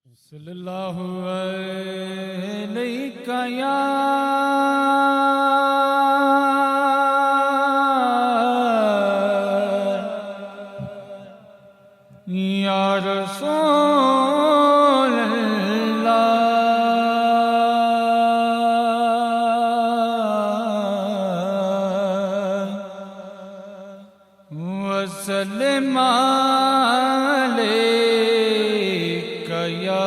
صلی اللہ علیہ یا رسول اللہ وسلم علیک یا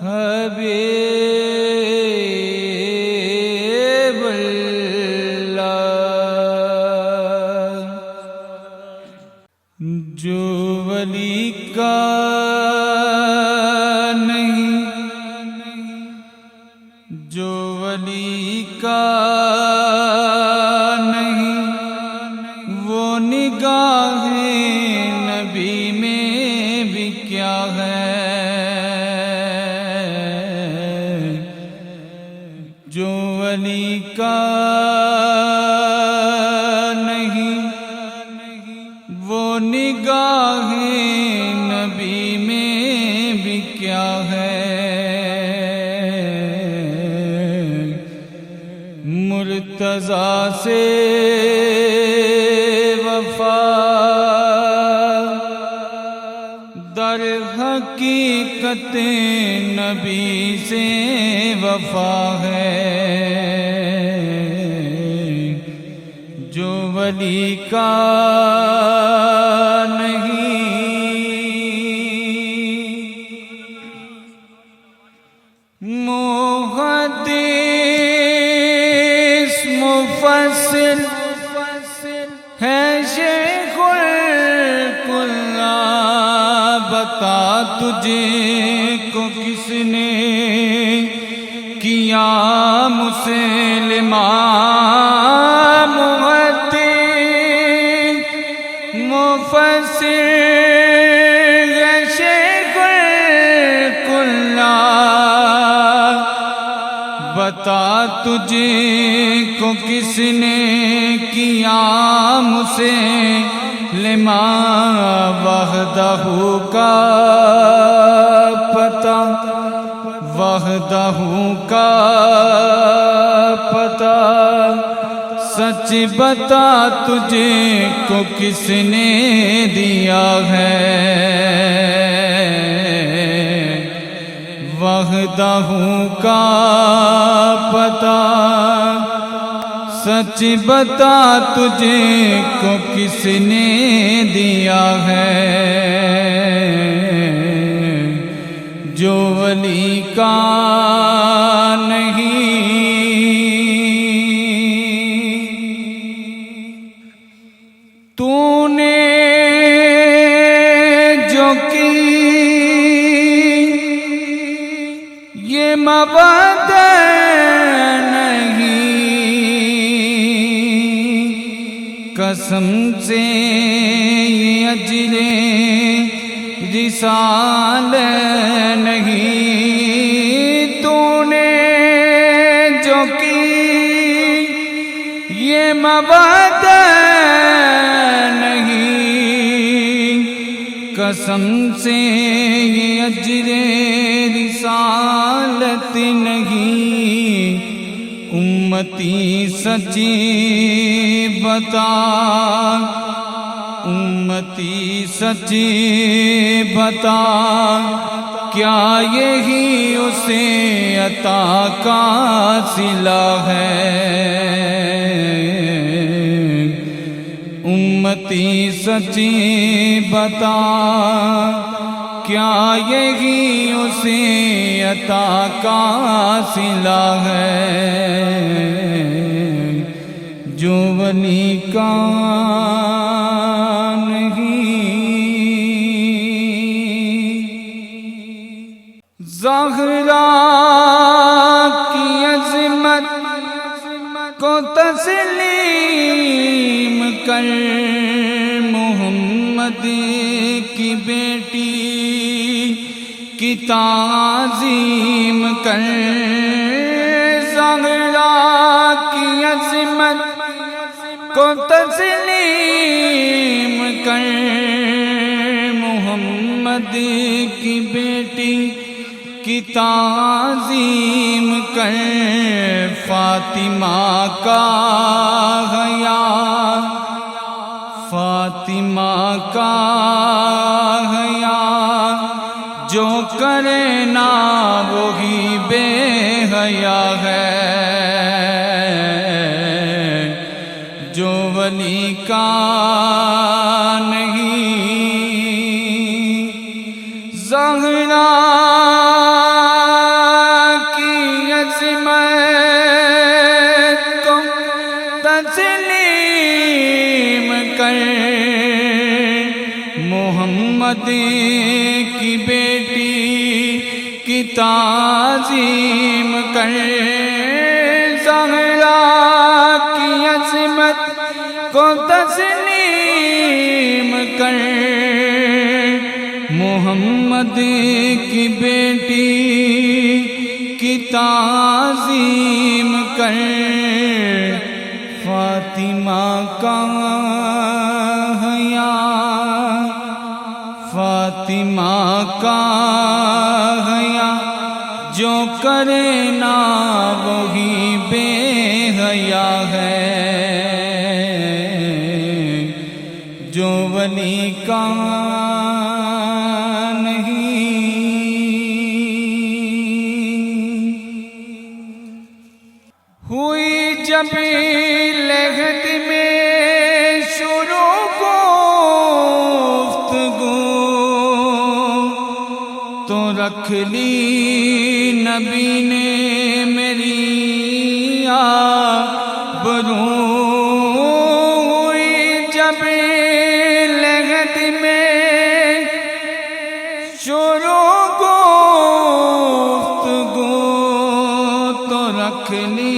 حبیب اللہ۔ جو ولی کا نہیں، جو ولی کا نہیں، وہ نگاہ نبی میں بھی کیا ہے۔ جو ولی کا نہیں، وہ نگاہ نبی میں بھی کیا ہے۔ مرتضیٰ سے وفا در حقیقت نبی سے وفا ہے۔ جو ولی کا محدث مفسر ہے شیخ الکلہ، بتا تجھے کو کس نے کیا مسلمہ۔ محدث مفسر ہے شیخ الکلہ، بتا تجھے کو کس نے کیا مسلمہ۔ وحدہ کا پتہ، وحدہ کا پتہ، سچ بتا تجھے کو کس نے دیا ہے۔ وحدہ کا پتہ، سچ بتا تجھے کو کس نے دیا ہے۔ جو ولی کا نہیں، تو نے جو کی یہ مباد نہیں، قسم سے یہ اجر رسال نہیں۔ تو نے جو کی یہ مباد نہیں، قسم سے یہ اجر رسالت نہیں۔ امتی سچی بتا، امتی سچی بتا، کیا یہی اسے عطا کا صلہ ہے۔ امتی سچی بتا، کیا یہی اسے عطا کا صلہ ہے۔ جو ولی کا زہرا کی عظمت کو تسلیم کر، محمد کی بیٹی کی تعظیم کر۔ زہرا کی عظمت کو تسلیم کر، محمد کی بیٹی کی تعظیم کر، فاطمہ کا حیا، فاطمہ کا حیا، جو کرے نا وہی بے حیا ہے، جو ولی کا نہیں۔ زہرا کی عظمت کو تسلیم کر، محمد کی بیٹی کی تعظیم کر، زہرا کی عظمت کو تسلیم کر، محمد کی بیٹی کی تعظیم کر، فاطمہ کا حیا، فاطمہ کا حیا، جو کرے نا وہی بے حیا ہے، جو ولی کا ہوئی جب لحد میں شروع گفتگو، تو رکھ لی نبی نے میری آبرو، ہوئی جب لحد میں شروع گفتگو، تو رکھ لی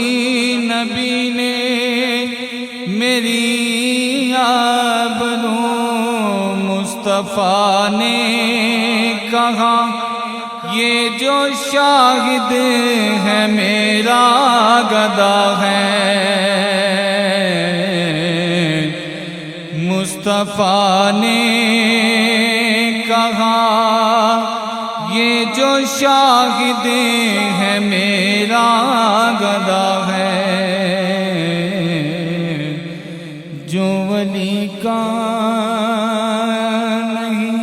نبی نے میری آبرو، مصطفیٰ نے کہا یہ جو شاہد ہے میرا گدا ہے، مصطفیٰ نے کہا یہ جو شاہد ہے میرا گدا ہے، جو ولی کا نہیں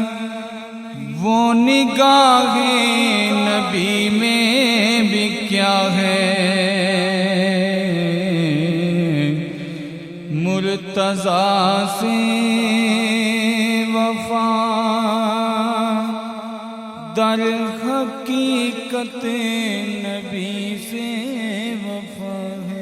وہ نگاہ نبی میں بھی کیا ہے، مرتضیٰ سے وفا در حقیقت نبی سے وفا ہے۔